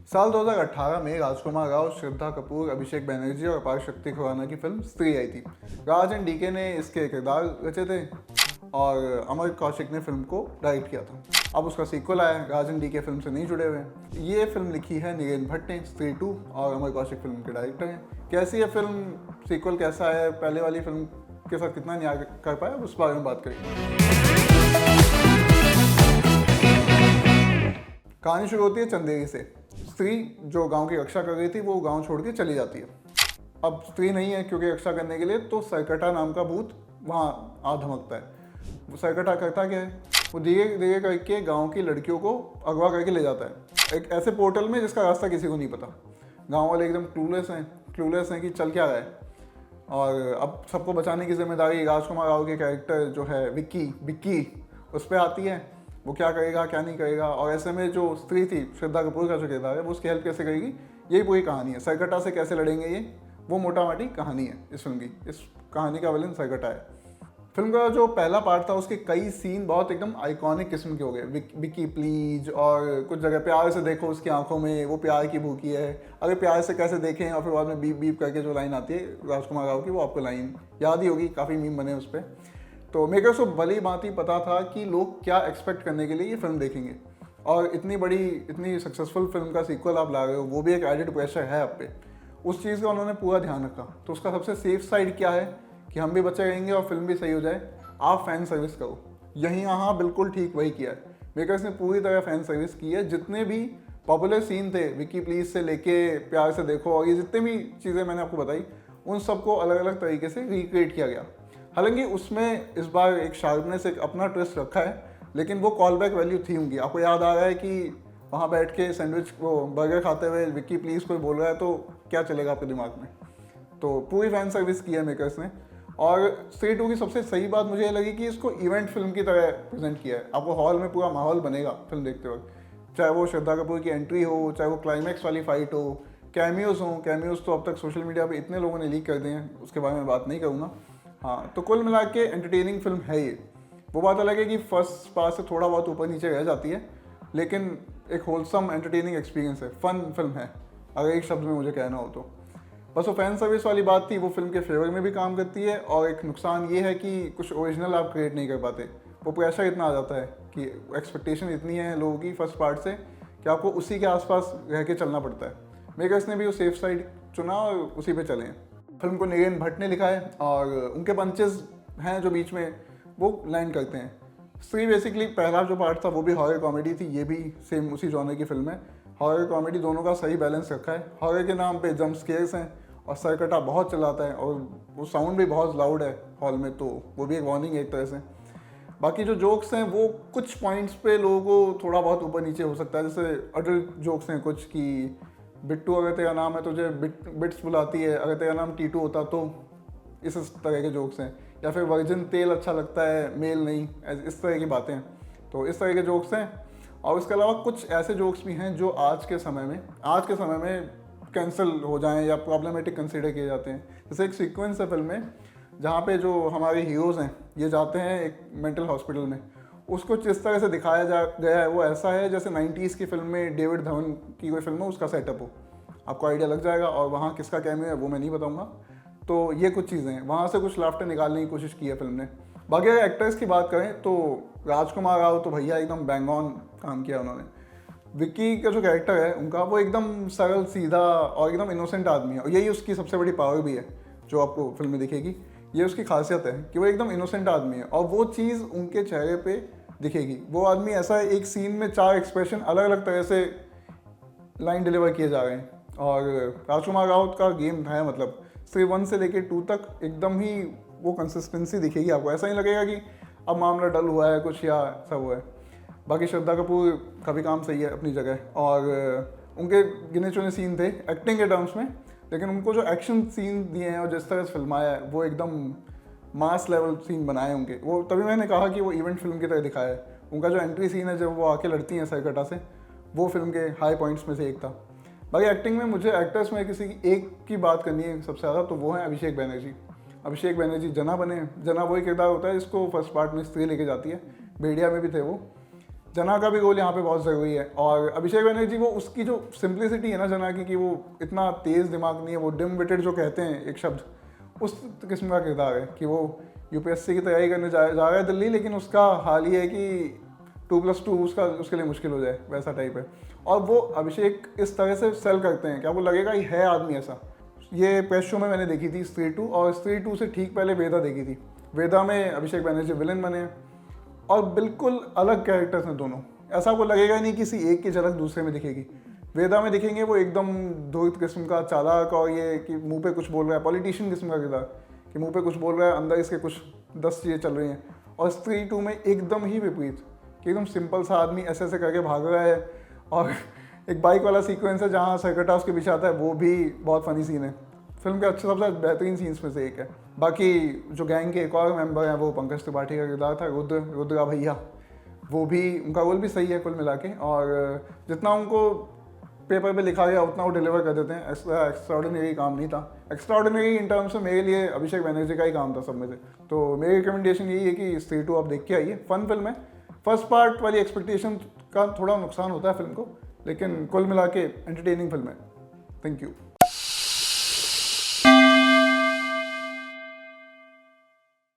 साल 2018 में राजकुमार राव, श्रद्धा कपूर, अभिषेक बैनर्जी और अपार शक्ति खुराना की फिल्म स्त्री आई थी। राज एंड डीके ने इसके किरदार रचे थे और अमर कौशिक ने फिल्म को डायरेक्ट किया था। अब उसका सीक्वल आया, राज एंड डीके फिल्म से नहीं जुड़े हुए हैं। ये फिल्म लिखी है नीरेन भट्ट ने, स्त्री 2, और अमर कौशिक फिल्म के डायरेक्टर हैं। कैसी है फिल्म, सीक्वल कैसा है, पहले वाली फिल्म के साथ कितना न्याय कर पाया, उस बारे में बात करेंगे। कहानी शुरू होती है चंदेरी से। स्त्री जो गांव की रक्षा कर रही थी वो गांव छोड़ के चली जाती है। अब स्त्री नहीं है क्योंकि रक्षा करने के लिए, तो सरकटा नाम का भूत वहाँ आ धमकता है। वो सरकटा करता क्या है, वो धीरे धीरे करके गांव की लड़कियों को अगवा करके ले जाता है एक ऐसे पोर्टल में जिसका रास्ता किसी को नहीं पता। गाँव वाले एकदम क्लूलेस हैं कि चल क्या रहा है। और अब सबको बचाने की जिम्मेदारी राजकुमार राव के कैरेक्टर जो है विक्की उस पर आती है। वो क्या करेगा क्या नहीं करेगा, और ऐसे में जो स्त्री थी श्रद्धा कपूर का जो किरदार है वो उसकी हेल्प कैसे करेगी, यही पूरी कहानी है। सरकटा से कैसे लड़ेंगे ये, वो मोटा मोटी कहानी है इस फिल्म की। इस कहानी का विलन सरकटा है। फिल्म का जो पहला पार्ट था उसके कई सीन बहुत एकदम आइकॉनिक किस्म के हो गए। विक्की प्लीज, और कुछ जगह प्यार से देखो उसकी आंखों में, वो प्यार की भूखी है, अगर प्यार से कैसे देखें, और फिर बाद में बीप बीप करके जो लाइन आती है राजकुमार राव की, वो आपको लाइन याद ही होगी, काफ़ी मीम बने उस पर। तो मेकर्स को भली भांति पता था कि लोग क्या एक्सपेक्ट करने के लिए ये फिल्म देखेंगे, और इतनी बड़ी इतनी सक्सेसफुल फिल्म का सीक्वल आप ला रहे हो, वो भी एक एडेड प्रेशर है आप पे। उस चीज़ का उन्होंने पूरा ध्यान रखा। तो उसका सबसे सेफ साइड क्या है कि हम भी बचे रहेंगे और फिल्म भी सही हो जाए, आप फैन सर्विस करो। यहीं यहाँ बिल्कुल ठीक वही किया है। मेकर्स ने पूरी तरह फैन सर्विस की है। जितने भी पॉपुलर सीन थे, विक्की प्लीज से लेके प्यार से देखो, और ये जितने भी चीज़ें मैंने आपको बताई, उन सबको अलग अलग तरीके से रिक्रिएट किया गया। हालांकि उसमें इस बार एक शार्पनेस, एक अपना ट्विस्ट रखा है, लेकिन वो कॉल बैक वैल्यू थी उनकी। आपको याद आ रहा है कि वहाँ बैठ के सैंडविच, वो बर्गर खाते हुए विक्की प्लीज कोई बोल रहा है, तो क्या चलेगा आपके दिमाग में। तो पूरी फैन सर्विस की है मेकर्स ने। और स्त्री 2 की सबसे सही बात मुझे ये लगी कि इसको इवेंट फिल्म की तरह प्रेजेंट किया है। आपको हॉल में पूरा माहौल बनेगा फिल्म देखते वक्त, चाहे वो श्रद्धा कपूर की एंट्री हो, चाहे वो क्लाइमैक्स वाली फाइट हो, कैमियोज हो। कैमियोज तो अब तक सोशल मीडिया पे इतने लोगों ने लीक कर दिए हैं, उसके बारे में बात नहीं करूँगा। हाँ, तो कुल मिला के एंटरटेनिंग फिल्म है ये। वो बात अलग है कि फर्स्ट पार्ट से थोड़ा बहुत ऊपर नीचे रह जाती है, लेकिन एक होलसम एंटरटेनिंग एक्सपीरियंस है, फन फिल्म है, अगर एक शब्द में मुझे कहना हो तो। बस वो फैन सर्विस वाली बात थी, वो फिल्म के फेवर में भी काम करती है। और एक नुकसान ये है कि कुछ ओरिजिनल आप क्रिएट नहीं कर पाते। वो प्रेशर इतना आ जाता है कि एक्सपेक्टेशन इतनी है लोगों की फर्स्ट पार्ट से कि आपको उसी के आसपास रह के चलना पड़ता है। मेकर्स ने भी वो सेफ साइड चुना और उसी पे चले हैं। फिल्म को नीरेन भट्ट ने लिखा है और उनके पंचेस हैं जो बीच में वो लैंड करते हैं। स्त्री बेसिकली पहला जो पार्ट था वो भी हॉरर कॉमेडी थी, ये भी सेम उसी जॉनर की फिल्म है। हॉरर कॉमेडी दोनों का सही बैलेंस रखा है। हॉरर के नाम पे जंप स्केयर्स हैं और सरकटा बहुत चलाता है, और वो साउंड भी बहुत लाउड है हॉल में, तो वो भी एक वार्निंग है एक तरह से। बाकी जो जोक्स हैं वो कुछ पॉइंट्स पे लोगों को थोड़ा बहुत ऊपर नीचे हो सकता है। जैसे अडल्ट जोक्स हैं कुछ कि बिट्टू अगर तेरा नाम है तुझे बिट्स बुलाती है, अगर तेरा नाम टीटू होता तो, इस तरह के जोक्स हैं। या फिर वर्जिन तेल अच्छा लगता है, मेल नहीं, इस तरह की बातें। तो इस तरह के जोक्स हैं। और इसके अलावा कुछ ऐसे जोक्स भी हैं जो आज के समय में कैंसिल हो जाएं या प्रॉब्लमेटिक कंसीडर किए जाते हैं। जैसे एक सीक्वेंस है फिल्म में जहाँ पे जो हमारे हीरोज़ हैं ये जाते हैं एक मेंटल हॉस्पिटल में। उसको जिस तरह से दिखाया गया है वो ऐसा है जैसे 90s की फिल्म में डेविड धवन की कोई फिल्म हो, उसका सेटअप हो। आपको आइडिया लग जाएगा। और वहाँ किसका कैमियो है वो मैं नहीं बताऊँगा। तो ये कुछ चीज़ें हैं, वहाँ से कुछ लाफ्टर निकालने की कोशिश की है फिल्म ने। बाकी अगर एक्टर्स की बात करें तो राजकुमार राव तो भैया एकदम बैंग ऑन काम किया उन्होंने। विक्की का जो कैरेक्टर है उनका, वो एकदम सरल सीधा और एकदम इनोसेंट आदमी है, और यही उसकी सबसे बड़ी पावर भी है जो आपको फिल्म में दिखेगी। ये उसकी खासियत है कि वो एकदम इनोसेंट आदमी है, और वो चीज़ उनके चेहरे पे दिखेगी। वो आदमी ऐसा है, एक सीन में 4 एक्सप्रेशन अलग अलग तरह से लाइन डिलीवर किए जा रहे हैं। और राजकुमार राव का गेम है, मतलब स्त्री 1 से लेकर 2 तक एकदम ही वो कंसिस्टेंसी दिखेगी आपको। ऐसा नहीं लगेगा कि अब मामला डल हुआ है कुछ या सब हुआ है। बाकी श्रद्धा कपूर का भी काम सही है अपनी जगह, और उनके गिने चुने सीन थे एक्टिंग के टर्म्स में, लेकिन उनको जो एक्शन सीन दिए हैं और जिस तरह से फिल्माया है वो एकदम मास लेवल सीन बनाए उनके। वो तभी मैंने कहा कि वो इवेंट फिल्म की तरह दिखाया है। उनका जो एंट्री सीन है जब वो आके लड़ती हैं सरकटा से, वो फिल्म के हाई पॉइंट्स में से एक था। बाकी एक्टिंग में मुझे एक्टर्स में किसी एक की बात करनी है सबसे ज़्यादा, तो वो है अभिषेक बैनर्जी। जना वही किरदार होता है जिसको फर्स्ट पार्ट में स्त्री लेके जाती है। भेड़िया में भी थे वो। जना का भी रोल यहाँ पे बहुत ज़रूरी है। और अभिषेक बनर्जी, वो उसकी जो सिंप्लिसिटी है ना जना की, कि वो इतना तेज़ दिमाग नहीं है, वो डिम विटेड जो कहते हैं एक शब्द, उस किस्म का किरदार है कि वो यूपीएससी की तैयारी करने जा रहा है दिल्ली, लेकिन उसका हाल ये है कि 2+2 उसके लिए मुश्किल हो जाए, वैसा टाइप है। और वो अभिषेक इस तरह से सेल करते हैं कि आपको लगेगा ये है आदमी ऐसा। ये प्रेस शो में मैंने देखी थी स्त्री 2, और स्त्री 2 से ठीक पहले वेदा देखी थी। वेदा में अभिषेक बनर्जी विलन बने और बिल्कुल अलग कैरेक्टर्स हैं दोनों। ऐसा आपको लगेगा नहीं किसी एक की झलक दूसरे में दिखेगी। वेदा में दिखेंगे वो एकदम धूर्त किस्म का चालाक, और ये कि मुंह पे कुछ बोल रहा है, पॉलिटिशियन किस्म का किरदार कि मुंह पे कुछ बोल रहा है, अंदर इसके कुछ 10 चीज़ें चल रही हैं। और स्त्री 2 में एकदम ही विपरीत कि एकदम सिंपल सा आदमी ऐसे ऐसे करके भाग रहा है। और एक बाइक वाला सीक्वेंस है जहाँ सरकटा उसके पीछे आता है, वो भी बहुत फनी सीन है। फिल्म के अच्छे सबसे बेहतरीन सीन्स में से एक है। बाकी जो गैंग के एक और मेंबर हैं, वो पंकज त्रिपाठी का किरदार था, रुद्रा भैया, वो भी, उनका रोल भी सही है कुल मिला के। और जितना उनको पेपर पे लिखा गया उतना वो डिलीवर कर देते हैं। एक्स्ट्राऑर्डिनरी काम नहीं था। एक्स्ट्राऑर्डिनरी इन टर्म्स में मेरे लिए अभिषेक बनर्जी का ही काम था सब में से। तो मेरी रिकमेंडेशन यही है कि स्त्री 2 आप देख के आइए, फन फिल्म है। फर्स्ट पार्ट वाली एक्सपेक्टेशन का थोड़ा नुकसान होता है फिल्म को, लेकिन कुल मिला के एंटरटेनिंग फिल्म है। Thank you.